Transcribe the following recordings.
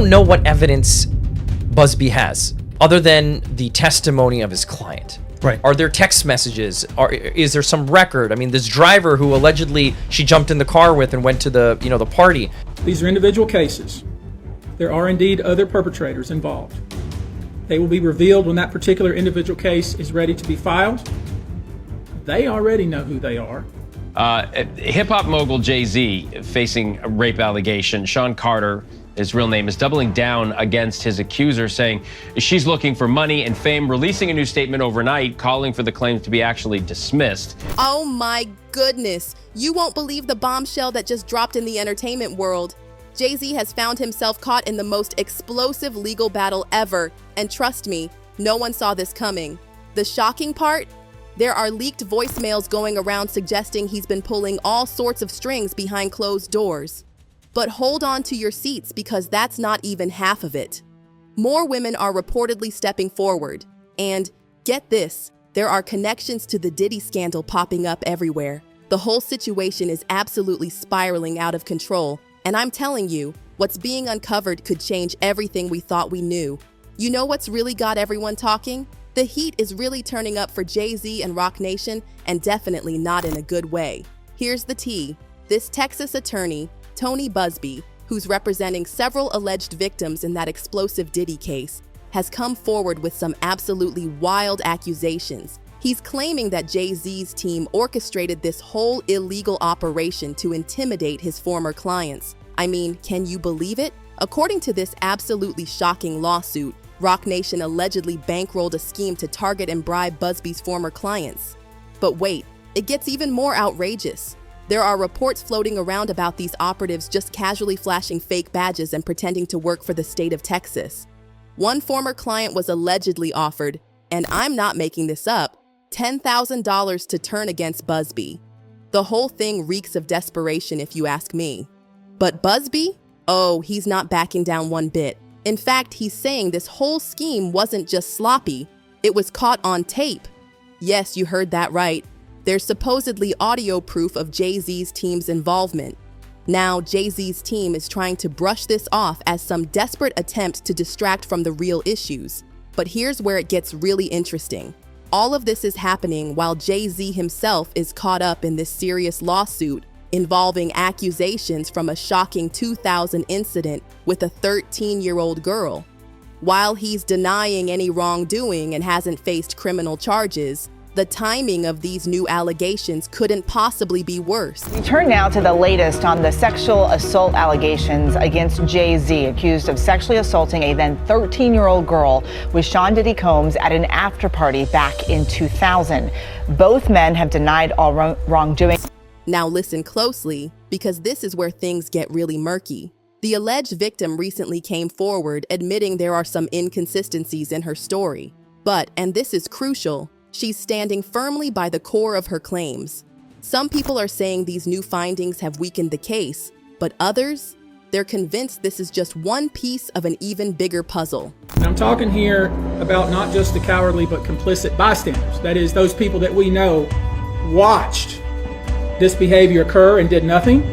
don't know what evidence Busby has other than the testimony of his client. Right. Are there text messages? Is there some record? I mean, this driver who allegedly she jumped in the car with and went to the, the party. These are individual cases. There are indeed other perpetrators involved. They will be revealed when that particular individual case is ready to be filed. They already know who they are. Hip-hop mogul Jay-Z facing a rape allegation. Sean Carter, his real name, is doubling down against his accuser, saying she's looking for money and fame, releasing a new statement overnight, calling for the claims to be actually dismissed. Oh my goodness. You won't believe the bombshell that just dropped in the entertainment world. Jay-Z has found himself caught in the most explosive legal battle ever. And trust me, no one saw this coming. The shocking part? There are leaked voicemails going around suggesting he's been pulling all sorts of strings behind closed doors. But hold on to your seats because that's not even half of it. More women are reportedly stepping forward. And get this, there are connections to the Diddy scandal popping up everywhere. The whole situation is absolutely spiraling out of control. And I'm telling you, what's being uncovered could change everything we thought we knew. You know what's really got everyone talking? The heat is really turning up for Jay-Z and Roc Nation, and definitely not in a good way. Here's the tea. This Texas attorney, Tony Busby, who's representing several alleged victims in that explosive Diddy case, has come forward with some absolutely wild accusations. He's claiming that Jay-Z's team orchestrated this whole illegal operation to intimidate his former clients. I mean, can you believe it? According to this absolutely shocking lawsuit, Roc Nation allegedly bankrolled a scheme to target and bribe Busby's former clients. But wait, it gets even more outrageous. There are reports floating around about these operatives just casually flashing fake badges and pretending to work for the state of Texas. One former client was allegedly offered, and I'm not making this up, $10,000 to turn against Busby. The whole thing reeks of desperation if you ask me. But Busby? Oh, he's not backing down one bit. In fact, he's saying this whole scheme wasn't just sloppy, it was caught on tape. Yes, you heard that right. There's supposedly audio proof of Jay-Z's team's involvement. Now, Jay-Z's team is trying to brush this off as some desperate attempt to distract from the real issues. But here's where it gets really interesting. All of this is happening while Jay-Z himself is caught up in this serious lawsuit involving accusations from a shocking 2000 incident with a 13-year-old girl. While he's denying any wrongdoing and hasn't faced criminal charges, the timing of these new allegations couldn't possibly be worse. We turn now to the latest on the sexual assault allegations against Jay-Z, accused of sexually assaulting a then 13-year-old girl with Sean Diddy Combs at an after party back in 2000. Both men have denied all wrongdoing. Now listen closely, because this is where things get really murky. The alleged victim recently came forward admitting there are some inconsistencies in her story. But, and this is crucial, she's standing firmly by the core of her claims. Some people are saying these new findings have weakened the case, but others, they're convinced this is just one piece of an even bigger puzzle. And I'm talking here about not just the cowardly but complicit bystanders. That is, those people that we know watched this behavior occur and did nothing.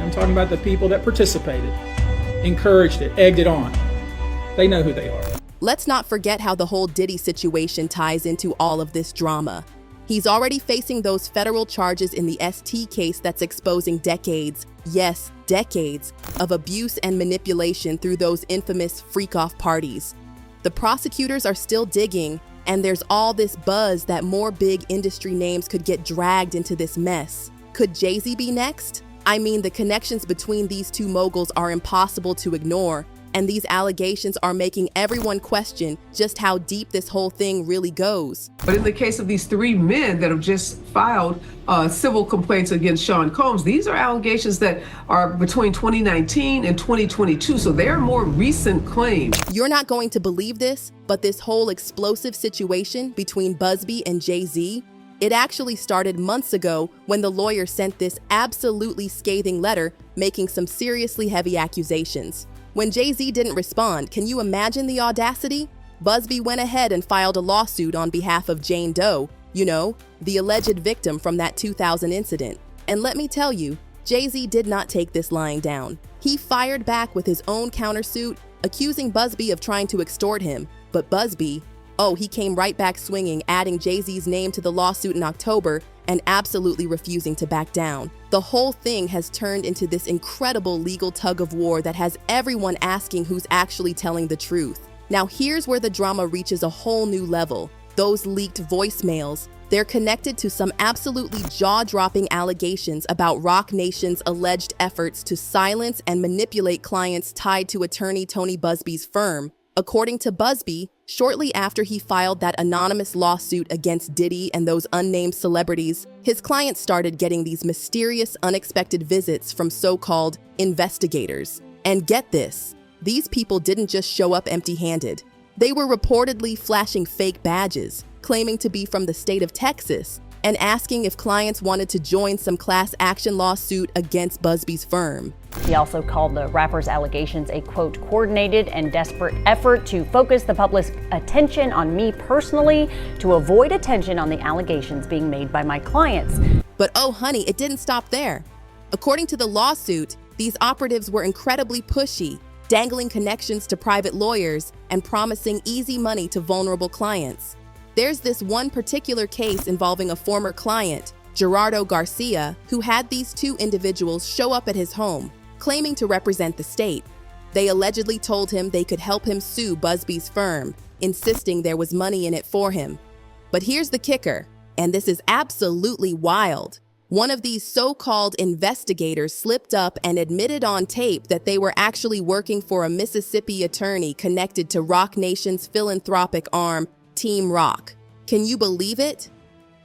I'm talking about the people that participated, encouraged it, egged it on. They know who they are. Let's not forget how the whole Diddy situation ties into all of this drama. He's already facing those federal charges in the ST case that's exposing decades, yes, decades, of abuse and manipulation through those infamous freak-off parties. The prosecutors are still digging, and there's all this buzz that more big industry names could get dragged into this mess. Could Jay-Z be next? I mean, the connections between these two moguls are impossible to ignore, and these allegations are making everyone question just how deep this whole thing really goes. But in the case of these three men that have just filed civil complaints against Sean Combs, these are allegations that are between 2019 and 2022, so they're more recent claims. You're not going to believe this, but this whole explosive situation between Busby and Jay-Z, it actually started months ago when the lawyer sent this absolutely scathing letter making some seriously heavy accusations. When Jay-Z didn't respond, can you imagine the audacity? Busby went ahead and filed a lawsuit on behalf of Jane Doe, you know, the alleged victim from that 2000 incident. And let me tell you, Jay-Z did not take this lying down. He fired back with his own countersuit, accusing Busby of trying to extort him. But Busby, he came right back swinging, adding Jay-Z's name to the lawsuit in October and absolutely refusing to back down. The whole thing has turned into this incredible legal tug-of-war that has everyone asking who's actually telling the truth. Now here's where the drama reaches a whole new level. Those leaked voicemails, they're connected to some absolutely jaw-dropping allegations about Roc Nation's alleged efforts to silence and manipulate clients tied to attorney Tony Busby's firm. According to Busby, shortly after he filed that anonymous lawsuit against Diddy and those unnamed celebrities, his clients started getting these mysterious, unexpected visits from so-called investigators. And get this, these people didn't just show up empty-handed. They were reportedly flashing fake badges, claiming to be from the state of Texas, and asking if clients wanted to join some class action lawsuit against Busby's firm. He also called the rapper's allegations a, quote, coordinated and desperate effort to focus the public's attention on me personally to avoid attention on the allegations being made by my clients. But oh honey, it didn't stop there. According to the lawsuit, these operatives were incredibly pushy, dangling connections to private lawyers and promising easy money to vulnerable clients. There's this one particular case involving a former client, Gerardo Garcia, who had these two individuals show up at his home, claiming to represent the state. They allegedly told him they could help him sue Busby's firm, insisting there was money in it for him. But here's the kicker, and this is absolutely wild. One of these so-called investigators slipped up and admitted on tape that they were actually working for a Mississippi attorney connected to Roc Nation's philanthropic arm, Team Roc. Can you believe it?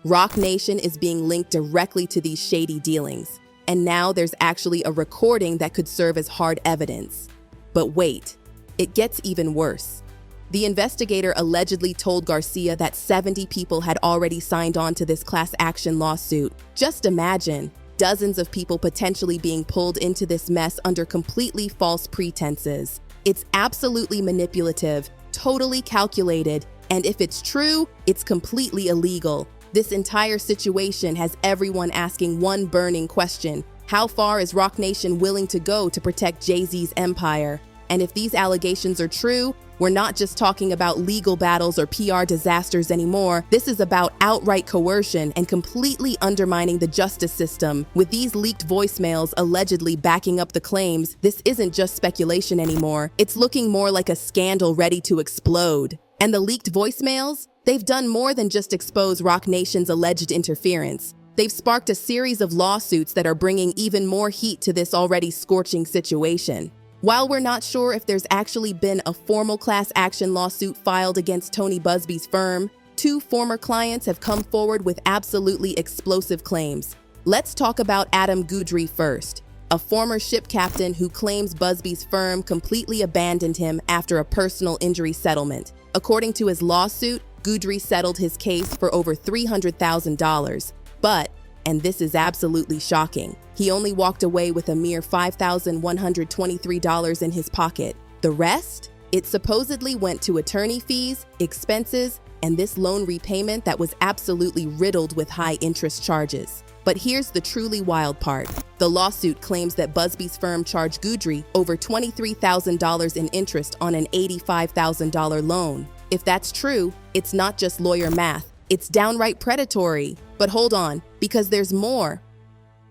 Roc Nation is being linked directly to these shady dealings, and now there's actually a recording that could serve as hard evidence. But wait, it gets even worse. The investigator allegedly told Garcia that 70 people had already signed on to this class action lawsuit. Just imagine, dozens of people potentially being pulled into this mess under completely false pretenses. It's absolutely manipulative, totally calculated, and if it's true, it's completely illegal. This entire situation has everyone asking one burning question: how far is Roc Nation willing to go to protect Jay-Z's empire? And if these allegations are true, we're not just talking about legal battles or PR disasters anymore. This is about outright coercion and completely undermining the justice system. With these leaked voicemails allegedly backing up the claims, this isn't just speculation anymore. It's looking more like a scandal ready to explode. And the leaked voicemails? They've done more than just expose Roc Nation's alleged interference. They've sparked a series of lawsuits that are bringing even more heat to this already scorching situation. While we're not sure if there's actually been a formal class action lawsuit filed against Tony Busby's firm, two former clients have come forward with absolutely explosive claims. Let's talk about Adam Guidry first, a former ship captain who claims Busby's firm completely abandoned him after a personal injury settlement. According to his lawsuit, Guidry settled his case for over $300,000. But, and this is absolutely shocking, he only walked away with a mere $5,123 in his pocket. The rest? It supposedly went to attorney fees, expenses, and this loan repayment that was absolutely riddled with high interest charges. But here's the truly wild part. The lawsuit claims that Busby's firm charged Guidry over $23,000 in interest on an $85,000 loan. If that's true, it's not just lawyer math, it's downright predatory. But hold on, because there's more.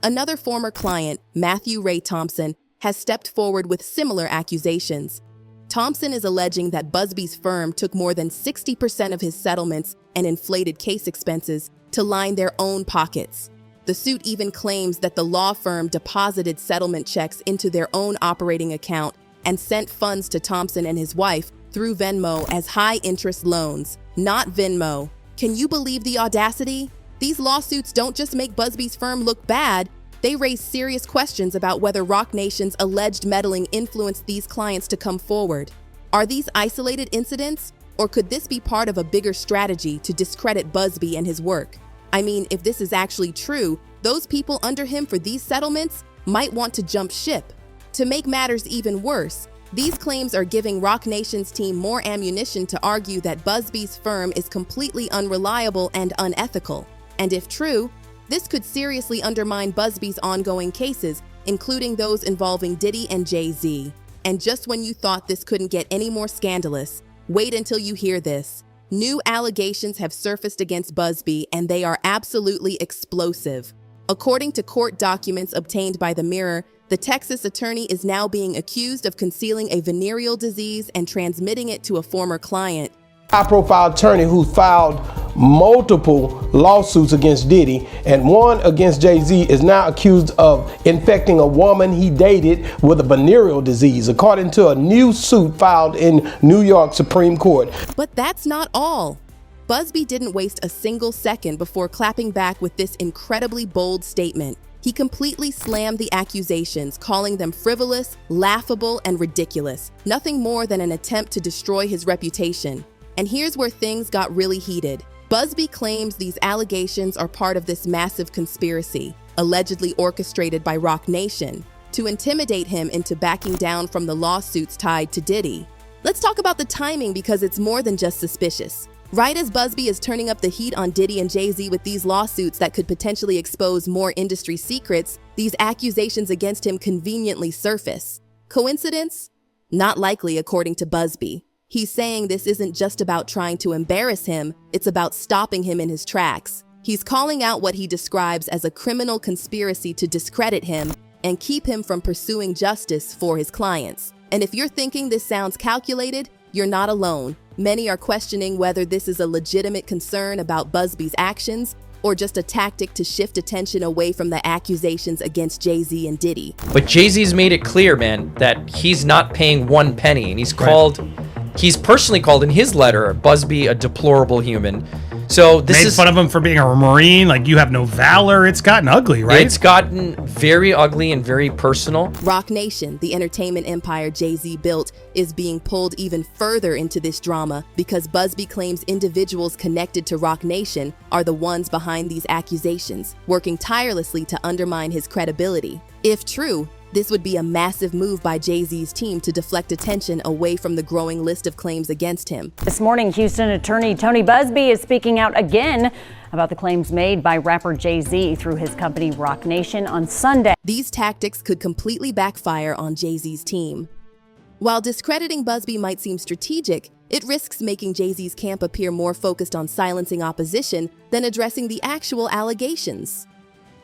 Another former client, Matthew Ray Thompson, has stepped forward with similar accusations. Thompson is alleging that Busby's firm took more than 60% of his settlements and inflated case expenses to line their own pockets. The suit even claims that the law firm deposited settlement checks into their own operating account and sent funds to Thompson and his wife through Venmo as high-interest loans, not Venmo. Can you believe the audacity? These lawsuits don't just make Busby's firm look bad, they raise serious questions about whether Roc Nation's alleged meddling influenced these clients to come forward. Are these isolated incidents, or could this be part of a bigger strategy to discredit Busby and his work? I mean, if this is actually true, those people under him for these settlements might want to jump ship. To make matters even worse, these claims are giving Roc Nation's team more ammunition to argue that Busby's firm is completely unreliable and unethical. And if true, This could seriously undermine Busby's ongoing cases, including those involving Diddy and Jay-Z. And just when you thought this couldn't get any more scandalous, wait until you hear this. New allegations have surfaced against Busby, and they are absolutely explosive. According to court documents obtained by the Mirror, the Texas attorney is now being accused of concealing a venereal disease and transmitting it to a former client. High-profile attorney who filed multiple lawsuits against Diddy and one against Jay-Z is now accused of infecting a woman he dated with a venereal disease, according to a new suit filed in New York Supreme Court. But that's not all. Busby didn't waste a single second before clapping back with this incredibly bold statement. He completely slammed the accusations, calling them frivolous, laughable, and ridiculous. Nothing more than an attempt to destroy his reputation. And here's where things got really heated. Busby claims these allegations are part of this massive conspiracy, allegedly orchestrated by Roc Nation, to intimidate him into backing down from the lawsuits tied to Diddy. Let's talk about the timing, because it's more than just suspicious. Right as Busby is turning up the heat on Diddy and Jay-Z with these lawsuits that could potentially expose more industry secrets, these accusations against him conveniently surface. Coincidence? Not likely, according to Busby. He's saying this isn't just about trying to embarrass him, it's about stopping him in his tracks. He's calling out what he describes as a criminal conspiracy to discredit him and keep him from pursuing justice for his clients. And if you're thinking this sounds calculated, you're not alone. Many are questioning whether this is a legitimate concern about Busby's actions or just a tactic to shift attention away from the accusations against Jay-Z and Diddy. But Jay-Z's made it clear, man, that he's not paying one penny, and he's personally called in his letter Busby a deplorable human. So this made fun of him for being a Marine, like you have no valor. It's gotten ugly, right? It's gotten very ugly and very personal. Roc Nation, the entertainment empire Jay-Z built, is being pulled even further into this drama because Busby claims individuals connected to Roc Nation are the ones behind these accusations, working tirelessly to undermine his credibility. If true, this would be a massive move by Jay-Z's team to deflect attention away from the growing list of claims against him. This morning, Houston attorney Tony Busby is speaking out again about the claims made by rapper Jay-Z through his company Roc Nation on Sunday. These tactics could completely backfire on Jay-Z's team. While discrediting Busby might seem strategic, it risks making Jay-Z's camp appear more focused on silencing opposition than addressing the actual allegations.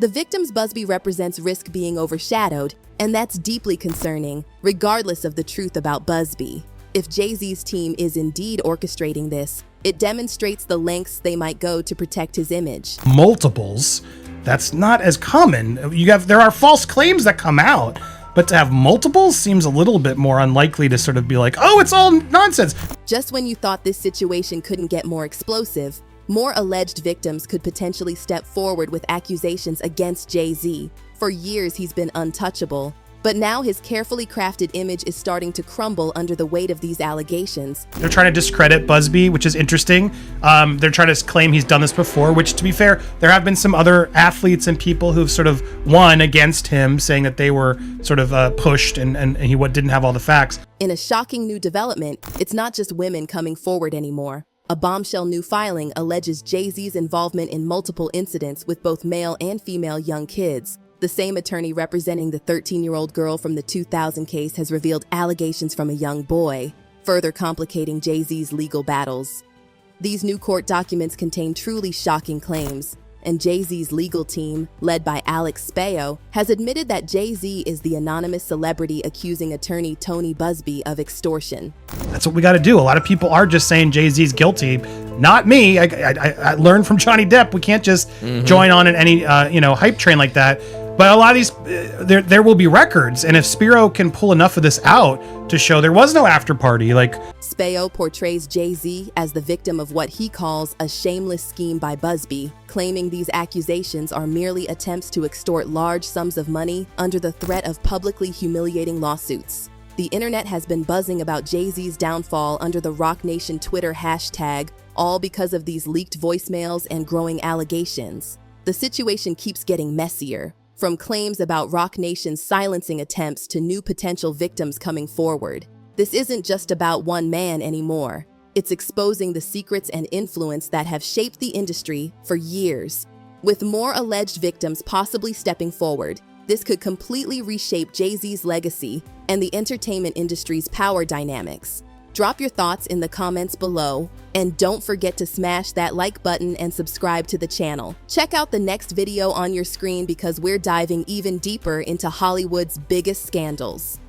The victims Busby represents risk being overshadowed, and that's deeply concerning, regardless of the truth about Busby. If Jay-Z's team is indeed orchestrating this, it demonstrates the lengths they might go to protect his image. Multiples, that's not as common. There are false claims that come out, but to have multiples seems a little bit more unlikely to sort of be like, oh, it's all nonsense. Just when you thought this situation couldn't get more explosive, more alleged victims could potentially step forward with accusations against Jay-Z. For years, he's been untouchable. But now his carefully crafted image is starting to crumble under the weight of these allegations. They're trying to discredit Busby, which is interesting. They're trying to claim he's done this before, which, to be fair, there have been some other athletes and people who've sort of won against him, saying that they were sort of pushed and he didn't have all the facts. In a shocking new development, it's not just women coming forward anymore. A bombshell new filing alleges Jay-Z's involvement in multiple incidents with both male and female young kids. The same attorney representing the 13-year-old girl from the 2000 case has revealed allegations from a young boy, further complicating Jay-Z's legal battles. These new court documents contain truly shocking claims, and Jay-Z's legal team, led by Alex Spayo, has admitted that Jay-Z is the anonymous celebrity accusing attorney Tony Busby of extortion. That's what we got to do. A lot of people are just saying Jay-Z's guilty. Not me. I learned from Johnny Depp. We can't just join on in any hype train like that. But a lot of these, there will be records, and if Spiro can pull enough of this out to show there was no after party, Spayo portrays Jay-Z as the victim of what he calls a shameless scheme by Busby, claiming these accusations are merely attempts to extort large sums of money under the threat of publicly humiliating lawsuits. The internet has been buzzing about Jay-Z's downfall under the Roc Nation Twitter hashtag, all because of these leaked voicemails and growing allegations. The situation keeps getting messier. From claims about Roc Nation's silencing attempts to new potential victims coming forward. This isn't just about one man anymore. It's exposing the secrets and influence that have shaped the industry for years. With more alleged victims possibly stepping forward, this could completely reshape Jay-Z's legacy and the entertainment industry's power dynamics. Drop your thoughts in the comments below, and don't forget to smash that like button and subscribe to the channel. Check out the next video on your screen because we're diving even deeper into Hollywood's biggest scandals.